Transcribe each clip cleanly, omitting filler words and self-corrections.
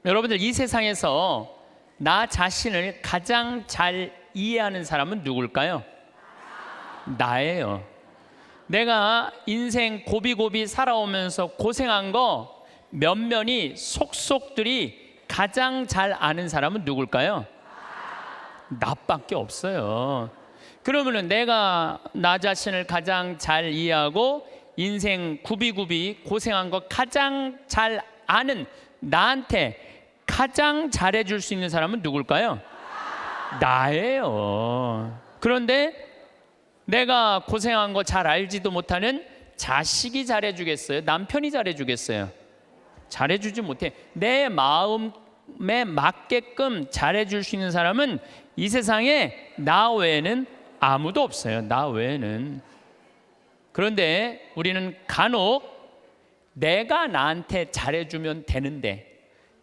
여러분들 이 세상에서 나 자신을 가장 잘 이해하는 사람은 누굴까요? 나예요. 내가 인생 고비고비 살아오면서 고생한 거 면면이 속속들이 가장 잘 아는 사람은 누굴까요? 나밖에 없어요. 그러면은 내가 나 자신을 가장 잘 이해하고 인생 구비구비 고생한 거 가장 잘 아는 나한테 가장 잘해줄 수 있는 사람은 누굴까요? 나예요. 그런데 내가 고생한 거 잘 알지도 못하는 자식이 잘해주겠어요? 남편이 잘해주겠어요? 잘해주지 못해. 내 마음에 맞게끔 잘해줄 수 있는 사람은 이 세상에 나 외에는 아무도 없어요. 나 외에는. 그런데 우리는 간혹 내가 나한테 잘해주면 되는데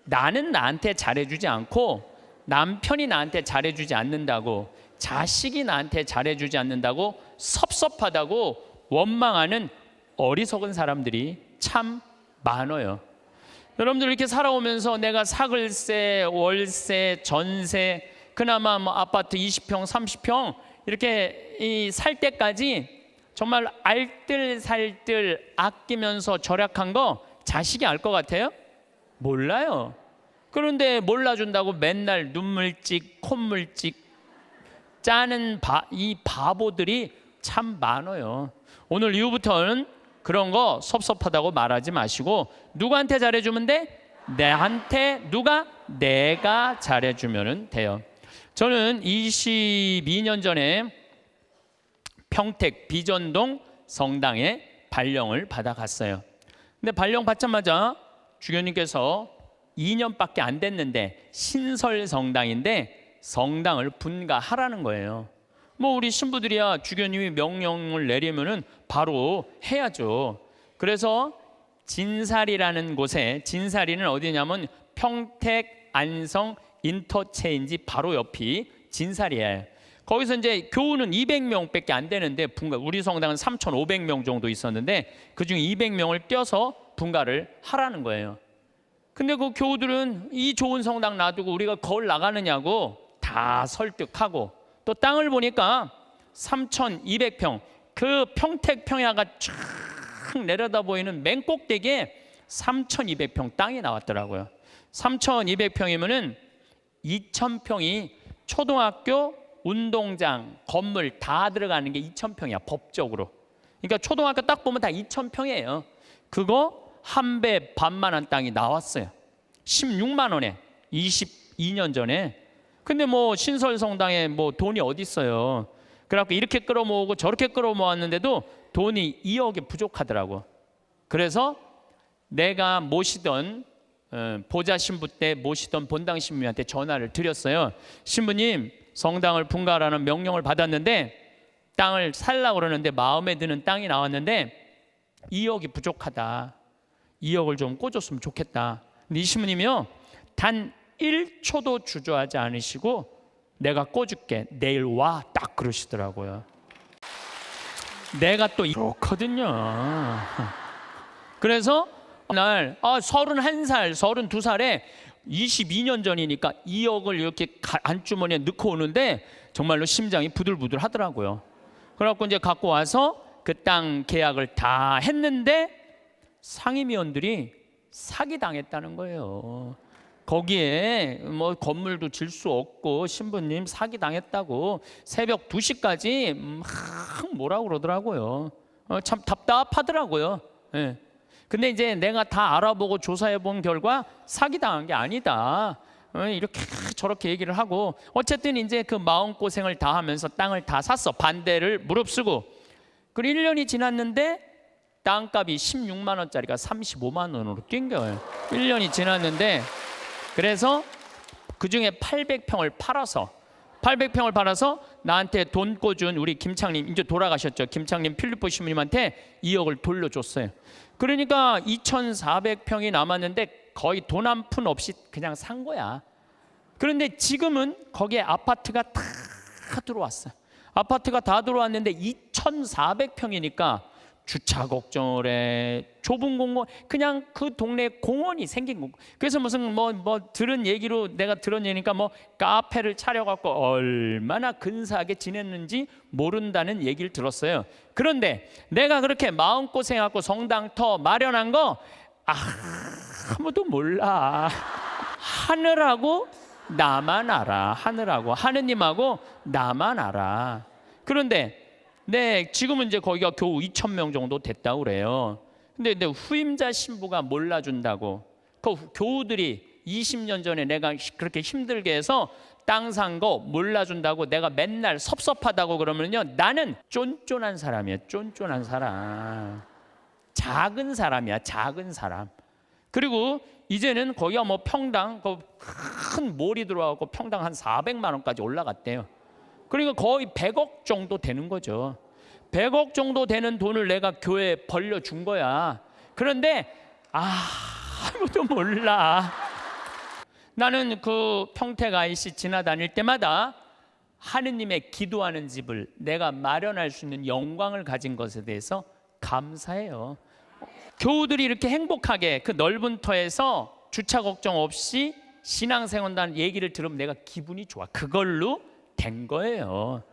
나는 나한테 잘해주지 않고 남편이 나한테 잘해주지 않는다고 자식이 나한테 잘해주지 않는다고 섭섭하다고 원망하는 어리석은 사람들이 참 많아요. 여러분들 이렇게 살아오면서 내가 사글세, 월세, 전세, 그나마 뭐 아파트 20평, 30평 이렇게 살 때까지 정말 알뜰살뜰 아끼면서 절약한 거 자식이 알 것 같아요? 몰라요. 그런데 몰라준다고 맨날 눈물찍, 콧물찍 짜는 이 바보들이 참 많아요. 오늘 이후부터는 그런 거 섭섭하다고 말하지 마시고 누구한테 잘해주면 돼? 내한테 누가? 내가 잘해주면 돼요. 저는 22년 전에 평택 비전동 성당에 발령을 받아갔어요. 근데 발령 받자마자 주교님께서 2년밖에 안 됐는데 신설 성당인데 성당을 분가하라는 거예요. 뭐 우리 신부들이야 주교님이 명령을 내리면은 바로 해야죠. 그래서 진사리라는 곳에, 진사리는 어디냐면 평택 안성 인터체인지 바로 옆이 진사리예요. 거기서 이제 교우는 200명밖에 안 되는데 분가, 우리 성당은 3,500명 정도 있었는데 그중 200명을 떼어서 분가를 하라는 거예요. 근데 그 교우들은 이 좋은 성당 놔두고 우리가 거울 나가느냐고 다 설득하고, 또 땅을 보니까 3,200평, 그 평택 평야가 쫙 내려다 보이는 맨 꼭대기에 3,200평 땅이 나왔더라고요. 3,200평이면은 2,000평이 초등학교, 운동장, 건물 다 들어가는 게 2,000평이야 법적으로. 그러니까 초등학교 딱 보면 다 2,000평이에요. 그거 한 배 반만한 땅이 나왔어요. 16만 원에 22년 전에. 근데 뭐 신설성당에 뭐 돈이 어디 있어요. 그래갖고 이렇게 끌어모으고 저렇게 끌어모았는데도 돈이 2억이 부족하더라고. 그래서 내가 모시던 보좌 신부 때 모시던 본당 신부한테 전화를 드렸어요. 신부님, 성당을 분가하라는 명령을 받았는데 땅을 살라고 그러는데 마음에 드는 땅이 나왔는데 2억이 부족하다. 2억을 좀 꿔줬으면 좋겠다. 근데 이 신부님이요, 단 1초도 주저하지 않으시고 내가 꿔줄게, 내일 와, 딱 그러시더라고요. 내가 또 좋거든요. 그래서 날 31살, 32살에 22년 전이니까 2억을 이렇게 안주머니에 넣고 오는데 정말로 심장이 부들부들 하더라고요. 그래갖고 이제 갖고 와서 그 땅 계약을 다 했는데 상임위원들이 사기당했다는 거예요. 거기에 뭐 건물도 질 수 없고 신부님 사기당했다고 새벽 2시까지 뭐라고 그러더라고요. 참 답답하더라고요. 예. 근데 이제 내가 다 알아보고 조사해 본 결과 사기당한 게 아니다. 이렇게 저렇게 얘기를 하고 어쨌든 이제 그 마음고생을 다 하면서 땅을 다 샀어. 반대를 무릅쓰고. 그리고 1년이 지났는데 땅값이 16만 원짜리가 35만 원으로 뛴 거예요. 1년이 지났는데 그래서 그중에 800평을 팔아서 나한테 돈 꿔준 우리 김창님, 이제 돌아가셨죠. 김창님 필리포 신부님한테 2억을 돌려줬어요. 그러니까 2,400평이 남았는데 거의 돈 한 푼 없이 그냥 산 거야. 그런데 지금은 거기에 아파트가 다 들어왔어요. 아파트가 다 들어왔는데 2,400평이니까 주차 걱정을 해. 좁은 공원, 그냥 그 동네에 공원이 생긴 거. 그래서 무슨 들은 얘기로, 내가 들은 얘기니까 카페를 차려갖고 얼마나 근사하게 지냈는지 모른다는 얘기를 들었어요. 그런데 내가 그렇게 마음고생하고 성당터 마련한 거 아무도 몰라. 하늘하고 나만 알아. 하늘하고 하느님하고 나만 알아. 그런데 지금은 이제 거기가 겨우 2,000명 정도 됐다고 그래요. 근데 후임자 신부가 몰라준다고. 그 교우들이 20년 전에 내가 그렇게 힘들게 해서 땅 산 거 몰라준다고 내가 맨날 섭섭하다고 그러면요, 나는 쫀쫀한 사람이야. 쫀쫀한 사람. 작은 사람이야. 작은 사람. 그리고 이제는 거기가 평당 큰 몰이 들어가고 평당 한 400만 원까지 올라갔대요. 그러니까 거의 100억 정도 되는 거죠. 100억 정도 되는 돈을 내가 교회에 벌려준 거야. 그런데 아무도 몰라. 나는 그 평택 IC 지나다닐 때마다 하느님의 기도하는 집을 내가 마련할 수 있는 영광을 가진 것에 대해서 감사해요. 교우들이 이렇게 행복하게 그 넓은 터에서 주차 걱정 없이 신앙생활한다는 얘기를 들으면 내가 기분이 좋아. 그걸로 된 거예요.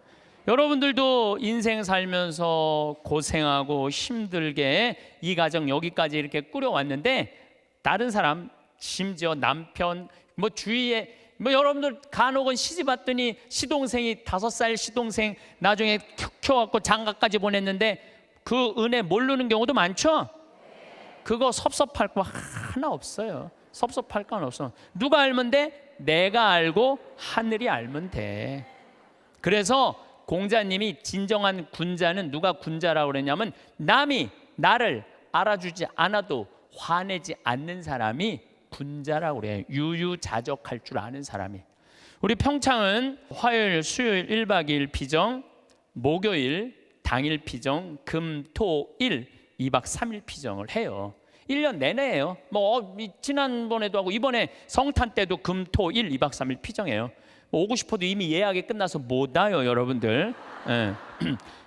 여러분들도 인생 살면서 고생하고 힘들게 이 가정 여기까지 이렇게 꾸려왔는데, 다른 사람, 심지어 남편, 주위에 여러분들 간혹은 시집 왔더니 시동생이 5살 시동생 나중에 키워갖고 장가까지 보냈는데 그 은혜 모르는 경우도 많죠. 그거 섭섭할 거 하나 없어요. 섭섭할 건 없어. 누가 알면 돼? 내가 알고 하늘이 알면 돼. 그래서 공자님이 진정한 군자는, 누가 군자라고 그랬냐면 남이 나를 알아주지 않아도 화내지 않는 사람이 군자라고 그래요. 유유자적할 줄 아는 사람이. 우리 평창은 화요일, 수요일 1박 2일 피정, 목요일 당일 피정, 금, 토, 일 2박 3일 피정을 해요. 1년 내내 해요. 지난번에도 하고 이번에 성탄 때도 금, 토, 일 2박 3일 피정해요. 오고 싶어도 이미 예약이 끝나서 못 와요, 여러분들. 네.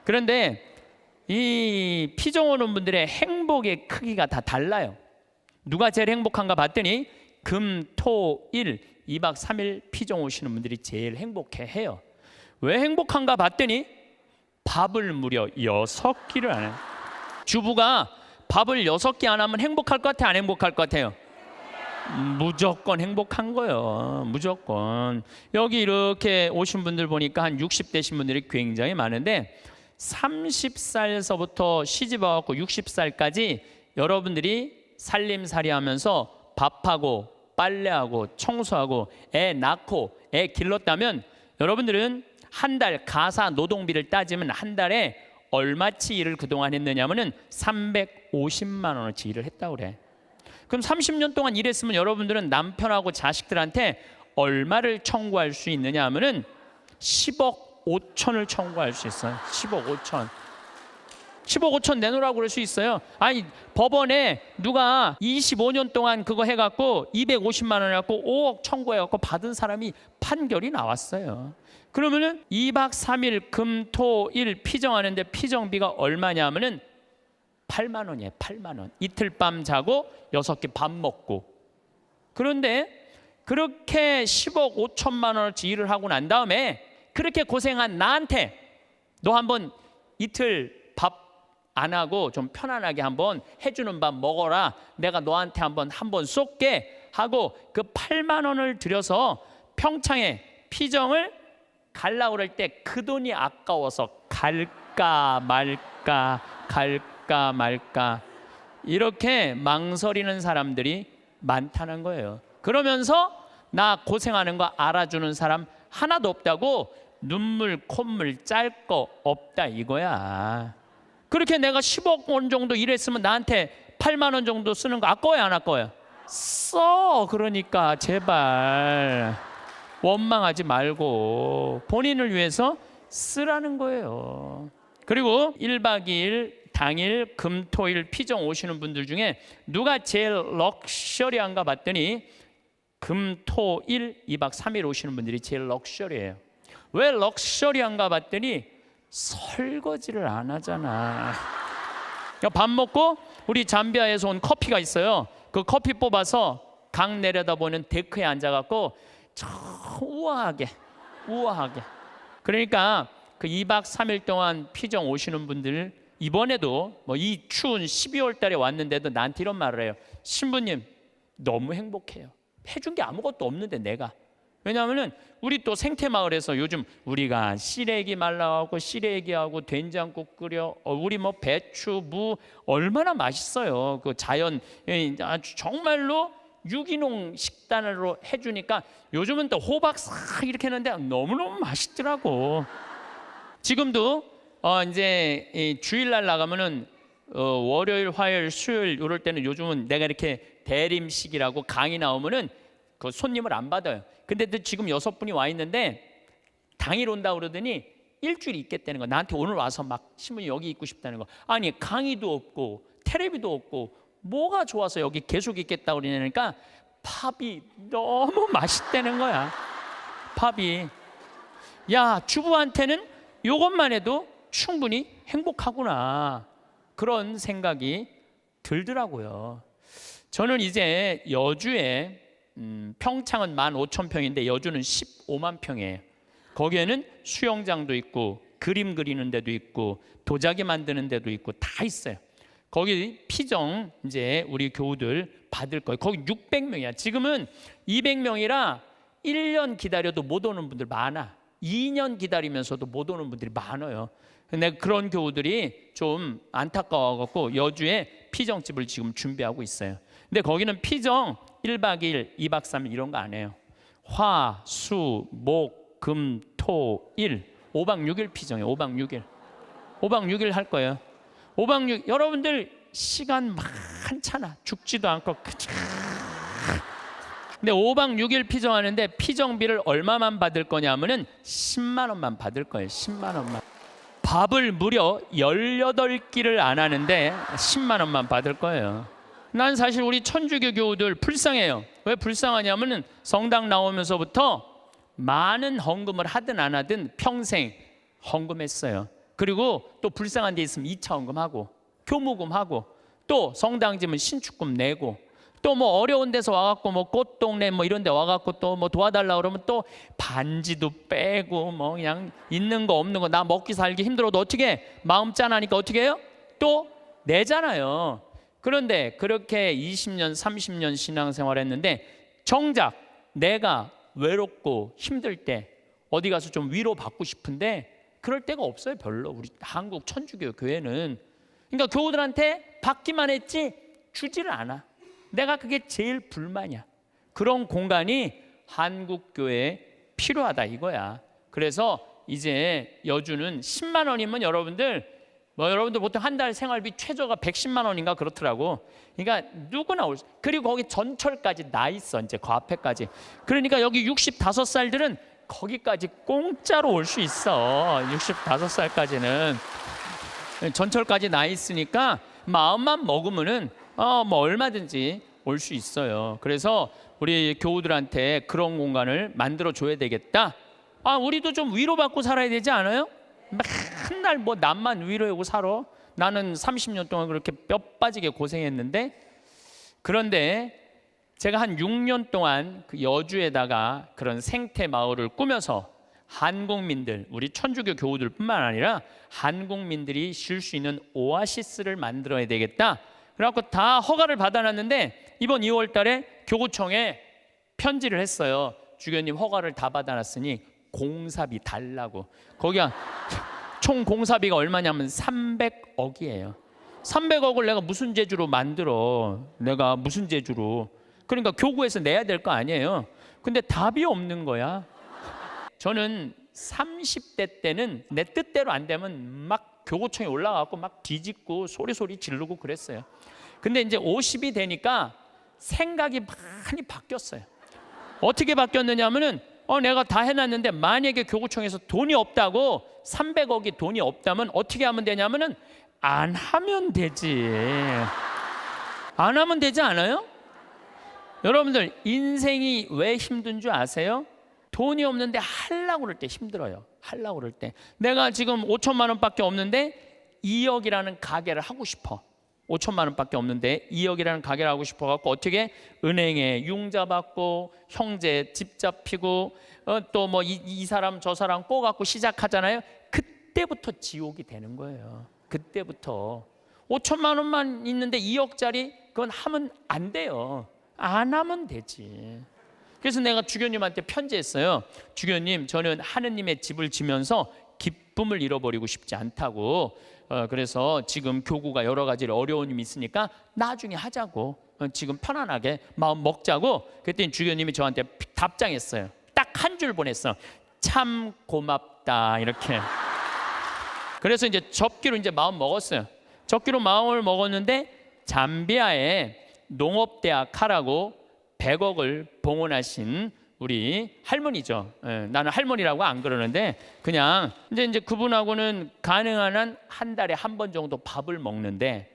그런데 이 피정 오는 분들의 행복의 크기가 다 달라요. 누가 제일 행복한가 봤더니 금, 토, 일 2박 3일 피정 오시는 분들이 제일 행복해해요. 왜 행복한가 봤더니 밥을 무려 6끼를 안 해요. 주부가 밥을 6끼 안 하면 행복할 것 같아, 안 행복할 것 같아요? 무조건 행복한 거예요. 무조건. 여기 이렇게 오신 분들 보니까 한 60대신 분들이 굉장히 많은데, 30살서부터 시집 와갖고 60살까지 여러분들이 살림살이 하면서 밥하고 빨래하고 청소하고 애 낳고 애 길렀다면, 여러분들은 한 달 가사 노동비를 따지면 한 달에 얼마치 일을 그동안 했느냐면은 350만 원어치 일을 했다고 그래. 그럼 30년 동안 일했으면 여러분들은 남편하고 자식들한테 얼마를 청구할 수 있느냐 하면은 10억 5천을 청구할 수 있어요. 10억 5천. 10억 5천 내놓으라고 그럴 수 있어요. 아니, 법원에 누가 25년 동안 그거 해갖고 250만 원 해갖고 5억 청구해갖고 받은 사람이 판결이 나왔어요. 그러면은 2박 3일 금, 토, 일 피정하는데 피정비가 얼마냐 하면은 8만 원이에요. 8만 원. 이틀 밤 자고 6끼 밥 먹고. 그런데 그렇게 10억 5천만 원어치 일을 하고 난 다음에 그렇게 고생한 나한테 너 한번 이틀 밥 안 하고 좀 편안하게 한번 해주는 밥 먹어라. 내가 너한테 한번 쏠게 하고 그 8만 원을 들여서 평창에 피정을 갈라 그럴 때 그 돈이 아까워서 갈까 말까 갈까 말까 이렇게 망설이는 사람들이 많다는 거예요. 그러면서 나 고생하는 거 알아주는 사람 하나도 없다고, 눈물 콧물 짤 거 없다 이거야. 그렇게 내가 10억 원 정도 일했으면 나한테 8만 원 정도 쓰는 거 아까워요, 안 아까워요? 써. 그러니까 제발 원망하지 말고 본인을 위해서 쓰라는 거예요. 그리고 1박 2일 당일 금, 토, 일 피정 오시는 분들 중에 누가 제일 럭셔리한가 봤더니 금, 토, 일 2박 3일 오시는 분들이 제일 럭셔리해요. 왜 럭셔리한가 봤더니 설거지를 안 하잖아. 그러니까 밥 먹고 우리 잠비아에서 온 커피가 있어요. 그 커피 뽑아서 강 내려다보는 데크에 앉아갖고 저 우아하게. 그러니까 그 2박 3일 동안 피정 오시는 분들, 이번에도 뭐 이 추운 12월 달에 왔는데도 나한테 이런 말을 해요. 신부님 너무 행복해요. 해준 게 아무것도 없는데 내가. 왜냐하면은 우리 또 생태마을에서 요즘 우리가 시래기 말라하고 시래기하고 된장국 끓여, 우리 뭐 배추, 무 얼마나 맛있어요. 그 자연 아주 정말로 유기농 식단으로 해주니까 요즘은 또 호박 싹 이렇게 했는데 너무너무 맛있더라고. 지금도 이제 이 주일날 나가면은 월요일, 화요일, 수요일 이럴 때는 요즘은 내가 이렇게 대림식이라고 강의 나오면은 그 손님을 안 받아요. 근데 지금 6분이 와 있는데 당일 온다 그러더니 일주일 있겠다는 거. 나한테 오늘 와서 막 신부님 여기 있고 싶다는 거. 아니 강의도 없고 텔레비도 없고 뭐가 좋아서 여기 계속 있겠다 그러니까 팝이 너무 맛있다는 거야. 팝이. 야, 주부한테는 이것만 해도 충분히 행복하구나, 그런 생각이 들더라고요. 저는 이제 여주에 평창은 15,000평인데 여주는 15만 평이에요. 거기에는 수영장도 있고 그림 그리는 데도 있고 도자기 만드는 데도 있고 다 있어요. 거기 피정 이제 우리 교우들 받을 거예요. 거기 600명이야. 지금은 200명이라 1년 기다려도 못 오는 분들 많아. 2년 기다리면서도 못 오는 분들이 많아요. 근데 그런 교우들이 좀 안타까워갖고 여주에 피정집을 지금 준비하고 있어요. 근데 거기는 피정 1박 2일, 2박 3일 이런 거 안 해요. 화, 수, 목, 금, 토, 일 5박 6일 피정이에요. 5박 6일 5박 6일 할 거예요. 5박 6일 여러분들 시간 많잖아. 죽지도 않고. 근데 5박 6일 피정하는데 피정비를 얼마만 받을 거냐면은 10만 원만 받을 거예요. 10만 원만. 밥을 무려 18끼를 안 하는데 10만 원만 받을 거예요. 난 사실 우리 천주교 교우들 불쌍해요. 왜 불쌍하냐면은 성당 나오면서부터 많은 헌금을 하든 안 하든 평생 헌금했어요. 그리고 또 불쌍한 데 있으면 2차 헌금하고 교무금하고 또 성당 지면 신축금 내고 또 뭐 어려운 데서 와갖고 뭐 꽃동네 뭐 이런 데 와갖고 또 뭐 도와달라 그러면 또 반지도 빼고 뭐 그냥 있는 거 없는 거 나 먹기 살기 힘들어도 어떻게 마음 짠하니까 어떻게 해요? 또 내잖아요. 그런데 그렇게 20년 30년 신앙생활 했는데 정작 내가 외롭고 힘들 때 어디 가서 좀 위로받고 싶은데 그럴 데가 없어요. 별로. 우리 한국 천주교 교회는. 그러니까 교우들한테 받기만 했지 주지를 않아. 내가 그게 제일 불만이야. 그런 공간이 한국 교회에 필요하다 이거야. 그래서 이제 여주는 10만 원이면 여러분들 보통 한 달 생활비 최저가 110만 원인가 그렇더라고. 그러니까 누구나 올 수. 그리고 거기 전철까지 나 있어. 이제 그 앞에까지. 그러니까 여기 65살들은 거기까지 공짜로 올 수 있어. 65살까지는 전철까지 나 있으니까 마음만 먹으면은 뭐 얼마든지 올 수 있어요. 그래서 우리 교우들한테 그런 공간을 만들어 줘야 되겠다. 우리도 좀 위로받고 살아야 되지 않아요? 맨날 뭐 남만 위로하고 살아. 나는 30년 동안 그렇게 뼈 빠지게 고생했는데. 그런데 제가 한 6년 동안 그 여주에다가 그런 생태 마을을 꾸며서 한국민들, 우리 천주교 교우들뿐만 아니라 한국민들이 쉴 수 있는 오아시스를 만들어야 되겠다. 그래갖고 다 허가를 받아놨는데 이번 2월 달에 교구청에 편지를 했어요. 주교님 허가를 다 받아놨으니 공사비 달라고. 거기가 총 공사비가 얼마냐면 300억이에요. 300억을 내가 무슨 재주로 만들어. 내가 무슨 재주로. 그러니까 교구에서 내야 될 거 아니에요. 근데 답이 없는 거야. 저는 30대 때는 내 뜻대로 안 되면 막 교구청에 올라가고 막 뒤집고 소리 지르고 그랬어요. 근데 이제 50이 되니까 생각이 많이 바뀌었어요. 어떻게 바뀌었느냐 하면은 내가 다 해놨는데 만약에 교구청에서 돈이 없다고 300억이 돈이 없다면 어떻게 하면 되냐면은 안 하면 되지. 안 하면 되지 않아요? 여러분들 인생이 왜 힘든 줄 아세요? 돈이 없는데 하려고 그럴 때 힘들어요. 하려고 그럴 때. 내가 지금 5천만 원밖에 없는데 2억이라는 가게를 하고 싶어. 5천만 원밖에 없는데 2억이라는 가게를 하고 싶어갖고 어떻게 은행에 융자 받고 형제 집 잡히고 또 뭐 이 사람 저 사람 꼬갖고 시작하잖아요. 그때부터 지옥이 되는 거예요. 그때부터 5천만 원만 있는데 2억짜리 그건 하면 안 돼요. 안 하면 되지. 그래서 내가 주교님한테 편지했어요. 주교님, 저는 하느님의 집을 지면서 기쁨을 잃어버리고 싶지 않다고. 그래서 지금 교구가 여러 가지 어려움이 있으니까 나중에 하자고. 지금 편안하게 마음 먹자고. 그랬더니 주교님이 저한테 답장했어요. 딱 한 줄 보냈어. 참 고맙다 이렇게. 그래서 이제 접기로 이제 마음 먹었어요. 접기로 마음을 먹었는데 잠비아에 농업대학 하라고 100억을 봉헌하신 우리 할머니죠. 나는 할머니라고 안 그러는데 그냥 이제 그분하고는 가능한 한 한 달에 한 번 정도 밥을 먹는데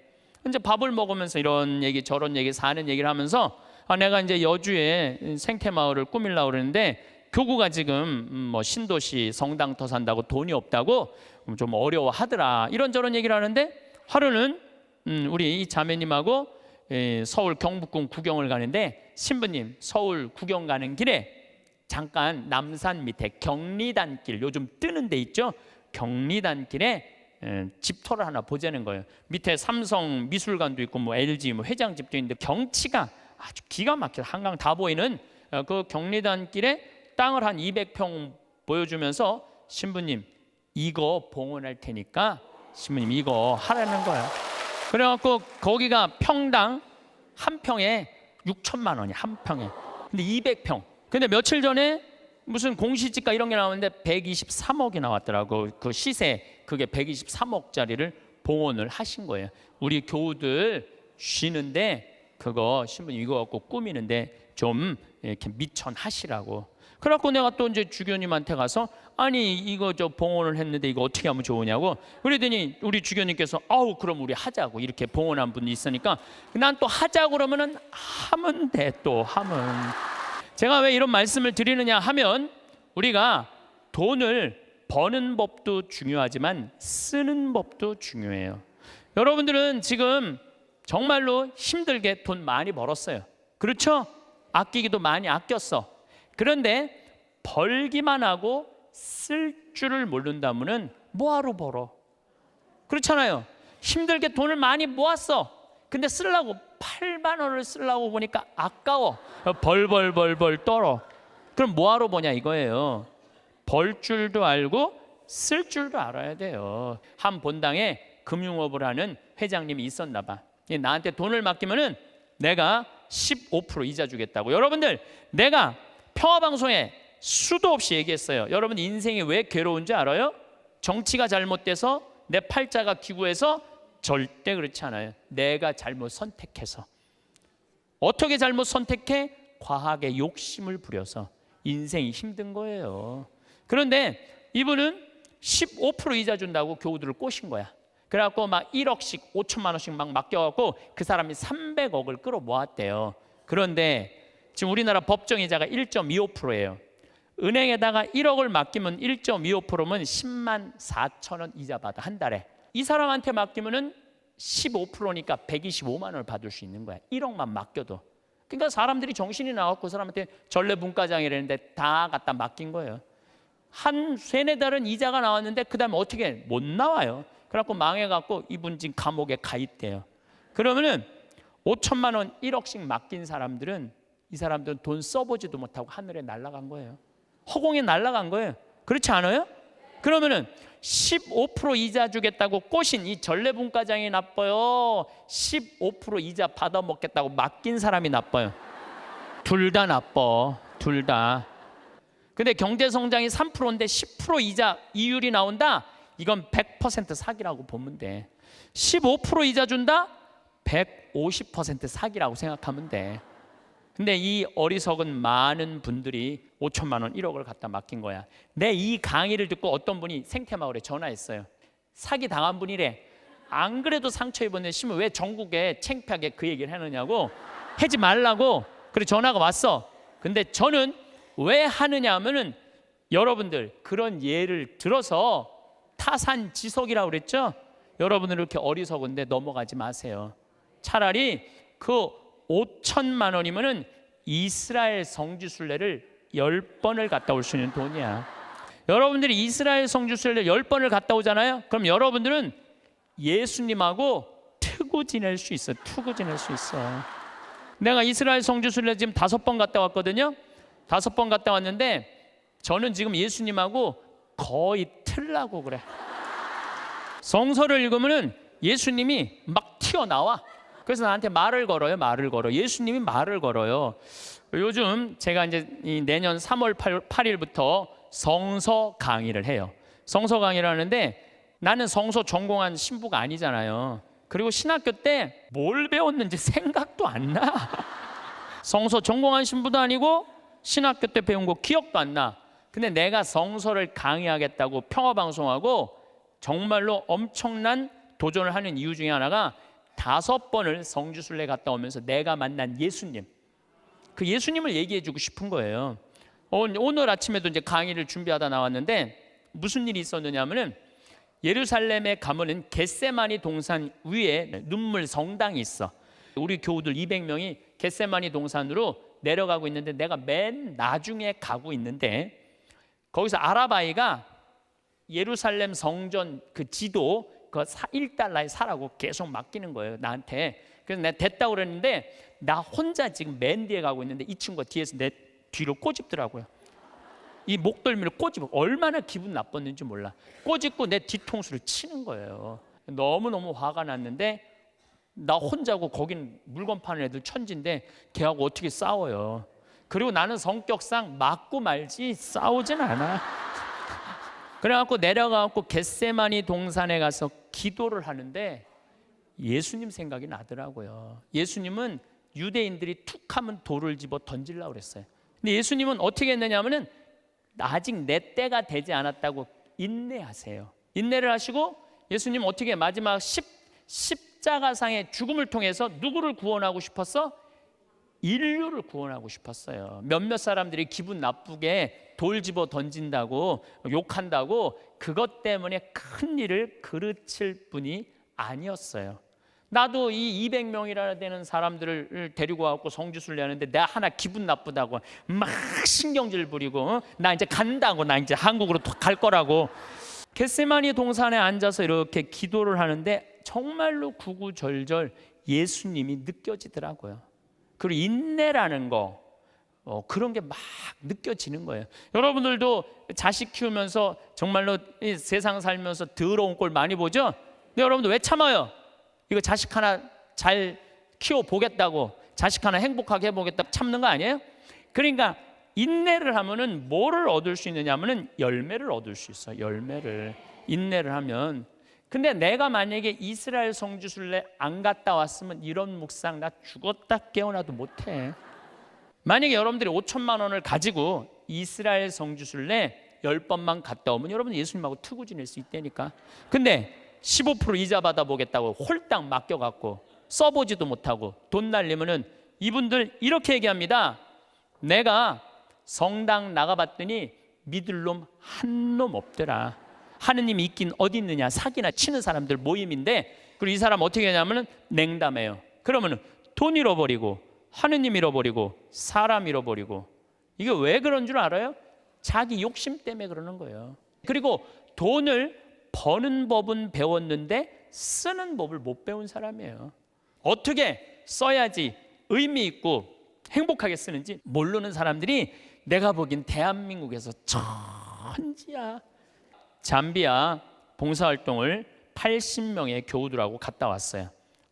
이제 밥을 먹으면서 이런 얘기 저런 얘기 사는 얘기를 하면서 내가 이제 여주에 생태마을을 꾸밀려고 그러는데 교구가 지금 뭐 신도시 성당터 산다고 돈이 없다고 좀 어려워하더라 이런저런 얘기를 하는데 하루는 우리 이 자매님하고 서울 경복궁 구경을 가는데 신부님 서울 구경 가는 길에 잠깐 남산 밑에 경리단길 요즘 뜨는 데 있죠. 경리단길에 집터를 하나 보자는 거예요. 밑에 삼성 미술관도 있고 뭐 LG 뭐 회장집도 있는데 경치가 아주 기가 막혀 한강 다 보이는 그 경리단길에 땅을 한 200평 보여주면서 신부님 이거 봉헌할 테니까 신부님 이거 하라는 거야. 그래갖고 거기가 평당 한 평에 6천만 원이 한 평에. 근데 200평. 근데 며칠 전에 무슨 공시지가 이런 게 나오는데 123억이 나왔더라고. 그 시세 그게 123억짜리를 봉헌을 하신 거예요. 우리 교우들 쉬는데 그거 신부님 이거 갖고 꾸미는데 좀 이렇게 미천하시라고. 그래갖고 내가 또 이제 주교님한테 가서 아니 이거 저 봉헌을 했는데 이거 어떻게 하면 좋으냐고 그러더니 우리 주교님께서 아우 그럼 우리 하자고 이렇게 봉헌한 분이 있으니까 난 또 하자고 그러면은 하면 돼 또 하면. 제가 왜 이런 말씀을 드리느냐 하면 우리가 돈을 버는 법도 중요하지만 쓰는 법도 중요해요. 여러분들은 지금 정말로 힘들게 돈 많이 벌었어요. 그렇죠? 아끼기도 많이 아꼈어. 그런데 벌기만 하고 쓸 줄을 모른다면은 뭐하러 벌어? 그렇잖아요. 힘들게 돈을 많이 모았어. 근데 쓰려고 8만 원을 쓰려고 보니까 아까워. 벌 떨어. 그럼 뭐하러 버냐 이거예요. 벌 줄도 알고 쓸 줄도 알아야 돼요. 한 본당에 금융업을 하는 회장님이 있었나 봐. 나한테 돈을 맡기면은 내가 15% 이자 주겠다고. 여러분들 내가 평화방송에 수도 없이 얘기했어요. 여러분 인생이 왜 괴로운지 알아요? 정치가 잘못돼서 내 팔자가 기구해서 절대 그렇지 않아요. 내가 잘못 선택해서. 어떻게 잘못 선택해? 과하게 욕심을 부려서 인생이 힘든 거예요. 그런데 이분은 15% 이자 준다고 교우들을 꼬신 거야. 그래갖고 막 1억씩 5천만 원씩 막 맡겨갖고 그 사람이 300억을 끌어모았대요. 그런데 지금 우리나라 법정이자가 1.25%예요. 은행에다가 1억을 맡기면 1.25%면 10만 4천 원 이자 받아 한 달에. 이 사람한테 맡기면은 15%니까 125만 원을 받을 수 있는 거야. 1억만 맡겨도. 그러니까 사람들이 정신이 나갖고 그 사람한테 전래분과장이라는데 다 갖다 맡긴 거예요. 한 3-4달은 이자가 나왔는데 그 다음에 어떻게 못 나와요. 그래갖고 망해갖고 이분 지금 감옥에 가입돼요. 그러면은 5천만 원 1억씩 맡긴 사람들은 이 사람들은 돈 써보지도 못하고 하늘에 날아간 거예요. 허공에 날아간 거예요. 그렇지 않아요? 그러면은 15% 이자 주겠다고 꼬신 이 전래분과장이 나빠요? 15% 이자 받아먹겠다고 맡긴 사람이 나빠요? 둘 다 나빠. 둘 다. 근데 경제성장이 3%인데 10% 이자 이율이 나온다? 이건 100% 사기라고 보면 돼. 15% 이자 준다? 150% 사기라고 생각하면 돼. 근데 이 어리석은 많은 분들이 5천만 원 1억을 갖다 맡긴 거야. 내 이 강의를 듣고 어떤 분이 생태마을에 전화했어요. 사기 당한 분이래. 안 그래도 상처 입었는데 심은 왜 전국에 창피하게 그 얘기를 하느냐고. 하지 말라고. 그래 전화가 왔어. 근데 저는 왜 하느냐 하면은 여러분들 그런 예를 들어서 타산지석이라고 그랬죠. 여러분들 이렇게 어리석은데 넘어가지 마세요. 차라리 그 5천만 원이면은 이스라엘 성지순례를 10번을 갔다 올 수 있는 돈이야. 여러분들이 이스라엘 성지순례를 10번을 갔다 오잖아요. 그럼 여러분들은 예수님하고 트고 지낼 수 있어. 트고 지낼 수 있어. 내가 이스라엘 성지순례 지금 5번 갔다 왔거든요. 5번 갔다 왔는데 저는 지금 예수님하고 거의 틀라고 그래. 성서를 읽으면은 예수님이 막 튀어나와. 그래서 나한테 말을 걸어요. 말을 걸어. 예수님이 말을 걸어요. 요즘 제가 이제 내년 3월 8일부터 성서 강의를 해요. 성서 강의를 하는데 나는 성서 전공한 신부가 아니잖아요. 그리고 신학교 때 뭘 배웠는지 생각도 안 나. 성서 전공한 신부도 아니고 신학교 때 배운 거 기억도 안 나. 근데 내가 성서를 강의하겠다고 평화방송하고 정말로 엄청난 도전을 하는 이유 중에 하나가 5번을 성지순례 갔다 오면서 내가 만난 예수님, 그 예수님을 얘기해 주고 싶은 거예요. 오늘 아침에도 이제 강의를 준비하다 나왔는데 무슨 일이 있었느냐면은 예루살렘에 가면은 겟세마니 동산 위에 눈물 성당이 있어. 우리 교우들 200명이 겟세마니 동산으로 내려가고 있는데 내가 맨 나중에 가고 있는데 거기서 아라바이가 예루살렘 성전 그 지도 그 1달러에 사라고 계속 맡기는 거예요, 나한테. 그래서 내가 됐다고 그랬는데 나 혼자 지금 맨 뒤에 가고 있는데 이 친구가 뒤에서 내 뒤로 꼬집더라고요. 이 목덜미를 꼬집어. 얼마나 기분 나빴는지 몰라. 꼬집고 내 뒤통수를 치는 거예요. 너무너무 화가 났는데 나 혼자고 거긴 물건 파는 애들 천진데 걔하고 어떻게 싸워요. 그리고 나는 성격상 맞고 말지 싸우진 않아. 그래갖고 내려가갖고 겟세마니 동산에 가서 기도를 하는데 예수님 생각이 나더라고요. 예수님은 유대인들이 툭 하면 돌을 집어 던지려고 그랬어요. 근데 예수님은 어떻게 했느냐 하면은 아직 내 때가 되지 않았다고 인내하세요. 인내를 하시고 예수님 어떻게 마지막 십자가상의 죽음을 통해서 누구를 구원하고 싶었어? 인류를 구원하고 싶었어요. 몇몇 사람들이 기분 나쁘게 돌 집어 던진다고 욕한다고 그것 때문에 큰 일을 그르칠 분이 아니었어요. 나도 이 200명이나 되는 사람들을 데리고 와서 성지순례 하는데 내가 하나 기분 나쁘다고 막 신경질 부리고 나 이제 간다고, 나 이제 한국으로 갈 거라고. 겟세마니 동산에 앉아서 이렇게 기도를 하는데 정말로 구구절절 예수님이 느껴지더라고요. 그리고 인내라는 거 그런 게 막 느껴지는 거예요. 여러분들도 자식 키우면서 정말로 이 세상 살면서 더러운 꼴 많이 보죠? 근데 여러분들 왜 참아요? 이거 자식 하나 잘 키워보겠다고, 자식 하나 행복하게 해보겠다고 참는 거 아니에요? 그러니까 인내를 하면은 뭐를 얻을 수 있느냐 하면은 열매를 얻을 수 있어요. 열매를. 인내를 하면. 근데 내가 만약에 이스라엘 성지순례 안 갔다 왔으면 이런 묵상 나 죽었다 깨어나도 못해. 만약에 여러분들이 5천만 원을 가지고 이스라엘 성지순례 10번만 갔다 오면 여러분 예수님하고 트고 지낼 수 있다니까. 근데 15% 이자 받아보겠다고 홀딱 맡겨갖고 써보지도 못하고 돈 날리면은 이분들 이렇게 얘기합니다. 내가 성당 나가봤더니 믿을 놈 한 놈 없더라. 하느님이 있긴 어디 있느냐. 사기나 치는 사람들 모임인데, 그리고 이 사람 어떻게 하냐면은 냉담해요. 그러면은 돈 잃어버리고 하느님 잃어버리고 사람 잃어버리고. 이게 왜 그런 줄 알아요? 자기 욕심 때문에 그러는 거예요. 그리고 돈을 버는 법은 배웠는데 쓰는 법을 못 배운 사람이에요. 어떻게 써야지 의미 있고 행복하게 쓰는지 모르는 사람들이 내가 보기엔 대한민국에서 천지야. 잠비아 봉사활동을 80명의 교우들하고 갔다 왔어요.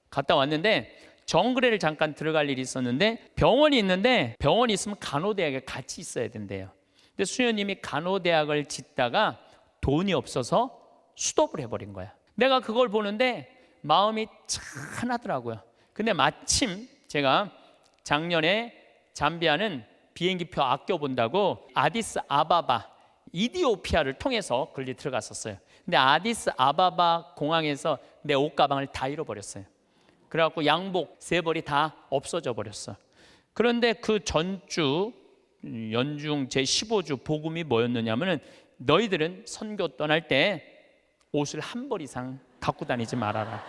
갔다 왔는데 정글에를 잠깐 들어갈 일이 있었는데 병원이 있는데, 병원이 있으면 간호대학에 같이 있어야 된대요. 근데 수녀님이 간호대학을 짓다가 돈이 없어서 수독을 해버린 거야. 내가 그걸 보는데 마음이 짠하더라고요. 근데 마침 제가 작년에 잠비아는 비행기표 아껴본다고 아디스 아바바 이디오피아를 통해서 걸리 들어갔었어요. 근데 아디스 아바바 공항에서 내 옷가방을 다 잃어버렸어요. 그래갖고 양복 3벌이 다 없어져 버렸어. 그런데 그 전주 연중 제15주 복음이 뭐였느냐면은 너희들은 선교 떠날 때 옷을 1벌 이상 갖고 다니지 말아라.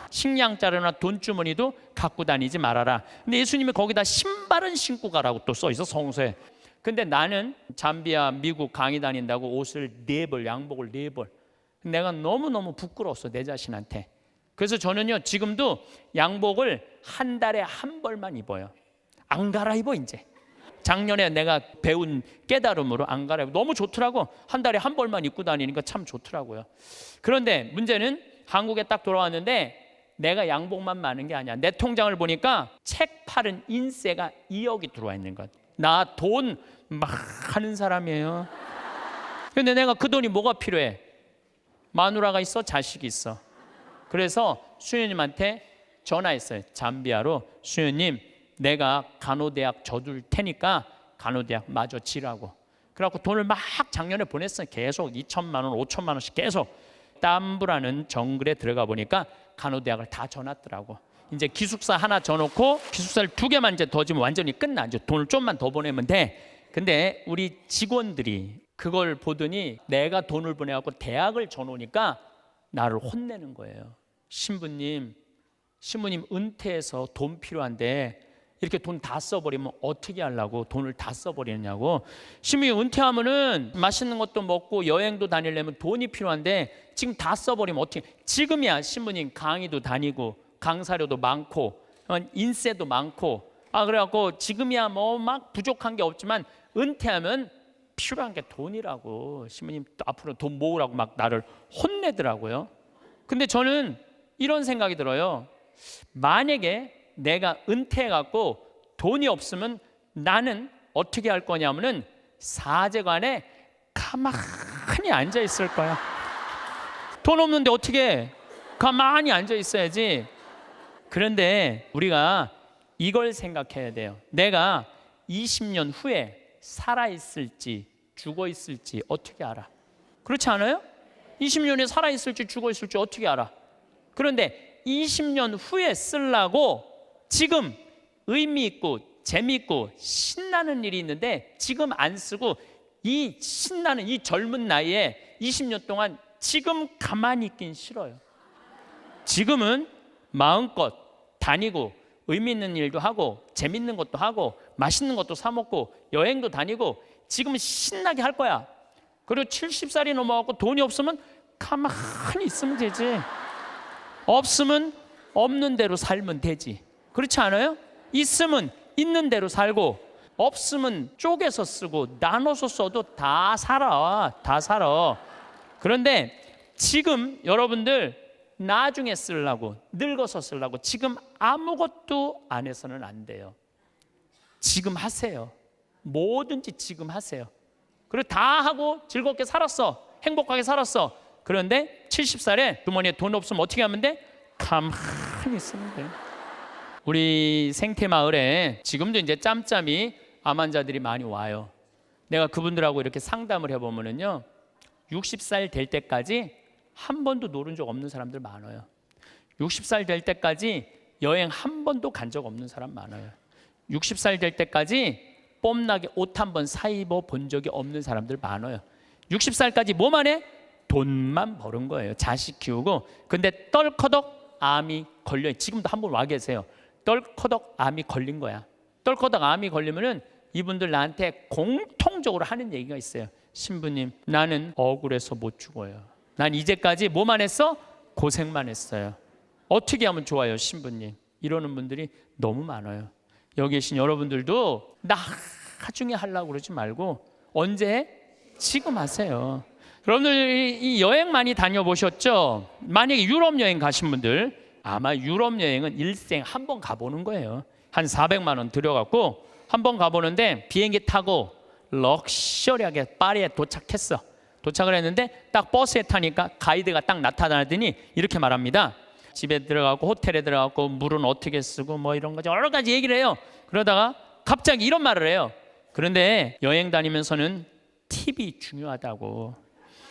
식량 자루나 돈주머니도 갖고 다니지 말아라. 근데 예수님이 거기다 신발은 신고 가라고 또 써 있어, 성서에. 근데 나는 잠비아 미국 강의 다닌다고 옷을 4벌, 양복을 4벌. 내가 너무너무 부끄러웠어, 내 자신한테. 그래서 저는요, 지금도 양복을 한 달에 1벌만 입어요. 안 갈아입어 이제. 작년에 내가 배운 깨달음으로 안 갈아입어. 너무 좋더라고. 한 달에 1벌만 입고 다니니까 참 좋더라고요. 그런데 문제는 한국에 딱 돌아왔는데 내가 양복만 많은 게 아니야. 내 통장을 보니까 책 팔은 인세가 2억이 들어와 있는 것. 나 돈 막 하는 사람이에요. 근데 내가 그 돈이 뭐가 필요해? 마누라가 있어, 자식이 있어. 그래서 수녀님한테 전화했어요. 잠비아로. 수녀님, 내가 간호대학 져둘 테니까 간호대학 마저 지라고. 그래갖고 돈을 막 작년에 보냈어요. 계속 2천만 원, 5천만 원씩 계속. 땀부라는 정글에 들어가 보니까 간호대학을 다 져놨더라고. 이제 기숙사 하나 져놓고 기숙사를 2개만 이제 더 지면 완전히 끝나. 이제 돈을 좀만 더 보내면 돼. 근데 우리 직원들이 그걸 보더니 내가 돈을 보내갖고 대학을 져놓으니까 나를 혼내는 거예요. 신부님 은퇴해서 돈 필요한데 이렇게 돈 다 써버리면 어떻게 하려고 돈을 다 써버리느냐고. 신부님 은퇴하면은 맛있는 것도 먹고 여행도 다니려면 돈이 필요한데 지금 다 써버리면 어떻게. 지금이야 신부님 강의도 다니고 강사료도 많고 인세도 많고 그래갖고 지금이야 뭐 막 부족한 게 없지만 은퇴하면 필요한 게 돈이라고. 신부님 앞으로 돈 모으라고 막 나를 혼내더라고요. 근데 저는 이런 생각이 들어요. 만약에 내가 은퇴해갖고 돈이 없으면 나는 어떻게 할 거냐면은 사제관에 가만히 앉아 있을 거야. 돈 없는데 어떻게 가만히 앉아 있어야지. 그런데 우리가 이걸 생각해야 돼요. 내가 20년 후에 살아있을지 죽어있을지 어떻게 알아? 그렇지 않아요? 20년에 살아있을지 죽어있을지 어떻게 알아? 그런데 20년 후에 쓰려고 지금 의미 있고 재미있고 신나는 일이 있는데 지금 안 쓰고 이 신나는 이 젊은 나이에 20년 동안 지금 가만히 있긴 싫어요. 지금은 마음껏 다니고 의미 있는 일도 하고 재밌는 것도 하고 맛있는 것도 사 먹고 여행도 다니고 지금은 신나게 할 거야. 그리고 70살이 넘어가고 돈이 없으면 가만히 있으면 되지. 없으면 없는 대로 살면 되지. 그렇지 않아요? 있으면 있는 대로 살고 없으면 쪼개서 쓰고 나눠서 써도 다 살아. 다 살아. 그런데 지금 여러분들 나중에 쓰려고 늙어서 쓰려고 지금 아무것도 안 해서는 안 돼요. 지금 하세요. 뭐든지 지금 하세요. 그리고 다 하고 즐겁게 살았어. 행복하게 살았어. 그런데 70살에 주머니에 돈 없으면 어떻게 하면 돼? 가만히 있으면 돼. 우리 생태마을에 지금도 이제 짬짬이 암 환자들이 많이 와요. 내가 그분들하고 이렇게 상담을 해보면은요 60살 될 때까지 한 번도 노른 적 없는 사람들 많아요. 60살 될 때까지 여행 한 번도 간 적 없는 사람 많아요. 60살 될 때까지 뽐나게 옷 한 번 사 입어 본 적이 없는 사람들 많아요. 60살까지 뭐만 해? 돈만 버는 거예요. 자식 키우고. 근데 떨커덕 암이 걸려. 지금도 한 분 와 계세요. 떨커덕 암이 걸린 거야. 떨커덕 암이 걸리면은 이분들 나한테 공통적으로 하는 얘기가 있어요. 신부님, 나는 억울해서 못 죽어요. 난 이제까지 뭐만 했어? 고생만 했어요. 어떻게 하면 좋아요, 신부님? 이러는 분들이 너무 많아요. 여기 계신 여러분들도 나중에 하려고 그러지 말고 언제? 지금 하세요. 여러분들 이 여행 많이 다녀보셨죠? 만약에 유럽 여행 가신 분들 아마 유럽 여행은 일생 한 번 가보는 거예요. 한 400만 원 들여갖고 한 번 가보는데 비행기 타고 럭셔리하게 파리에 도착했어. 도착을 했는데 딱 버스에 타니까 가이드가 딱 나타나더니 이렇게 말합니다. 집에 들어가고 호텔에 들어가고 물은 어떻게 쓰고 뭐 이런 거 여러 가지 얘기를 해요. 그러다가 갑자기 이런 말을 해요. 그런데 여행 다니면서는 팁이 중요하다고.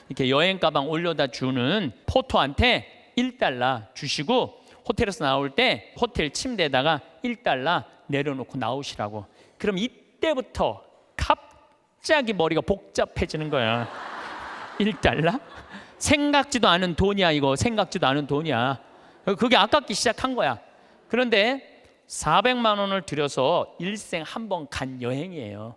이렇게 여행 가방 올려다 주는 포토한테 $1 주시고 호텔에서 나올 때 호텔 침대에다가 $1 내려놓고 나오시라고. 그럼 이때부터 갑자기 머리가 복잡해지는 거야. $1? 생각지도 않은 돈이야. 이거 생각지도 않은 돈이야. 그게 아깝기 시작한 거야. 그런데 400만 원을 들여서 일생 한 번 간 여행이에요.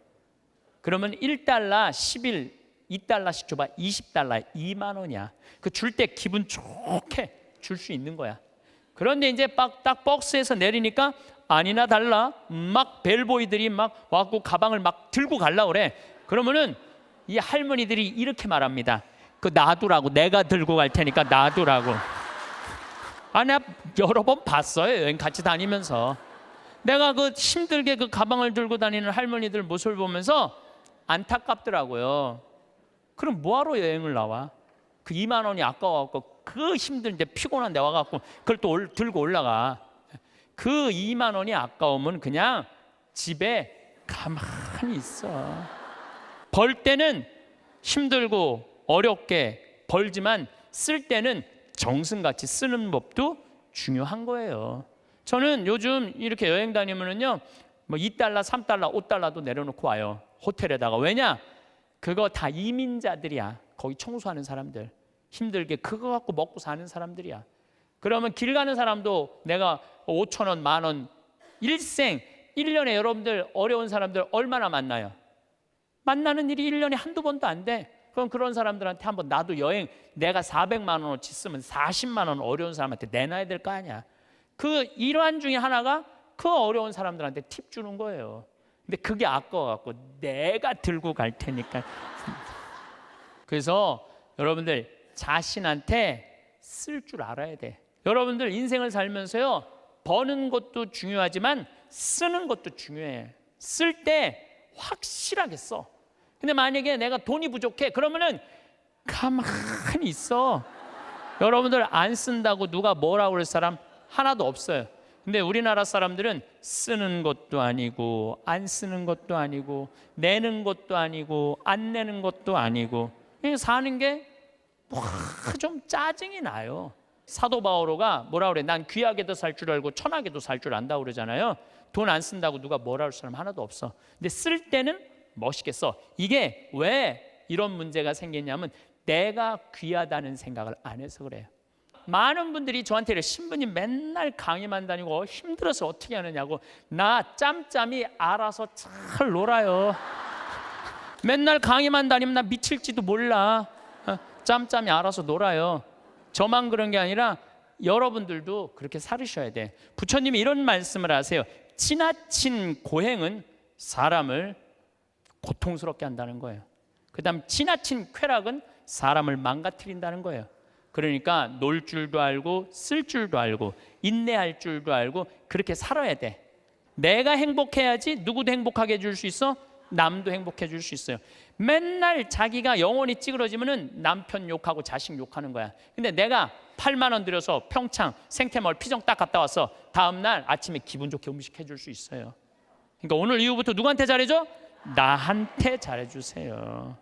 그러면 1달러 10일 2달러씩 줘봐. 20달러 2만 원이야. 그 줄 때 기분 좋게 줄 수 있는 거야. 그런데 이제 딱 박스에서 내리니까 아니나 달라 막 벨보이들이 막 와갖고 가방을 막 들고 갈라 그래. 그러면은 이 할머니들이 이렇게 말합니다. 그 놔두라고, 내가 들고 갈 테니까 놔두라고. 아, 내가 여러 번 봤어요. 여행 같이 다니면서. 내가 그 힘들게 그 가방을 들고 다니는 할머니들 모습을 보면서 안타깝더라고요. 그럼 뭐하러 여행을 나와? 그 2만 원이 아까워갖고 그 힘든데 피곤한데 와갖고 그걸 또 들고 올라가. 그 2만 원이 아까우면 그냥 집에 가만히 있어. 벌 때는 힘들고 어렵게 벌지만 쓸 때는 정승같이 쓰는 법도 중요한 거예요. 저는 요즘 이렇게 여행 다니면은요, 뭐 2달러, 3달러, 5달러도 내려놓고 와요. 호텔에다가. 왜냐? 그거 다 이민자들이야. 거기 청소하는 사람들. 힘들게 그거 갖고 먹고 사는 사람들이야. 그러면 길 가는 사람도 내가 5천 원, 만 원, 일생 1년에 여러분들 어려운 사람들 얼마나 만나요? 만나는 일이 1년에 한두 번도 안 돼. 그럼 그런 사람들한테 한번 나도 여행 내가 400만 원어치 쓰면 40만 원 어려운 사람한테 내놔야 될 거 아니야. 그 일환 중에 하나가 그 어려운 사람들한테 팁 주는 거예요. 근데 그게 아까워갖고 내가 들고 갈 테니까. 그래서 여러분들 자신한테 쓸 줄 알아야 돼. 여러분들 인생을 살면서요, 버는 것도 중요하지만 쓰는 것도 중요해. 쓸 때 확실하게 써. 근데 만약에 내가 돈이 부족해, 그러면은 가만히 있어. 여러분들 안 쓴다고 누가 뭐라고 그럴 사람 하나도 없어요. 근데 우리나라 사람들은 쓰는 것도 아니고 안 쓰는 것도 아니고 내는 것도 아니고 안 내는 것도 아니고 그냥 사는 게 좀 짜증이 나요. 사도 바오로가 뭐라 그래? 난 귀하게도 살 줄 알고 천하게도 살 줄 안다고 그러잖아요. 돈 안 쓴다고 누가 뭐라 할 사람 하나도 없어. 근데 쓸 때는 멋있게 써. 이게 왜 이런 문제가 생겼냐면 내가 귀하다는 생각을 안 해서 그래요. 많은 분들이 저한테 신부님 맨날 강의만 다니고 힘들어서 어떻게 하느냐고. 나 짬짬이 알아서 잘 놀아요. 맨날 강의만 다니면 나 미칠지도 몰라. 짬짬이 알아서 놀아요. 저만 그런 게 아니라 여러분들도 그렇게 살으셔야 돼. 부처님이 이런 말씀을 하세요. 지나친 고행은 사람을 고통스럽게 한다는 거예요. 그 다음 지나친 쾌락은 사람을 망가뜨린다는 거예요. 그러니까 놀 줄도 알고 쓸 줄도 알고 인내할 줄도 알고 그렇게 살아야 돼. 내가 행복해야지 누구도 행복하게 해줄 수 있어? 남도 행복해 줄 수 있어요. 맨날 자기가 영혼이 찌그러지면은 남편 욕하고 자식 욕하는 거야. 근데 내가 8만 원 들여서 평창 생태마을 피정 딱 갔다 와서 다음 날 아침에 기분 좋게 음식 해줄 수 있어요. 그러니까 오늘 이후부터 누구한테 잘해줘? 나한테 잘해주세요.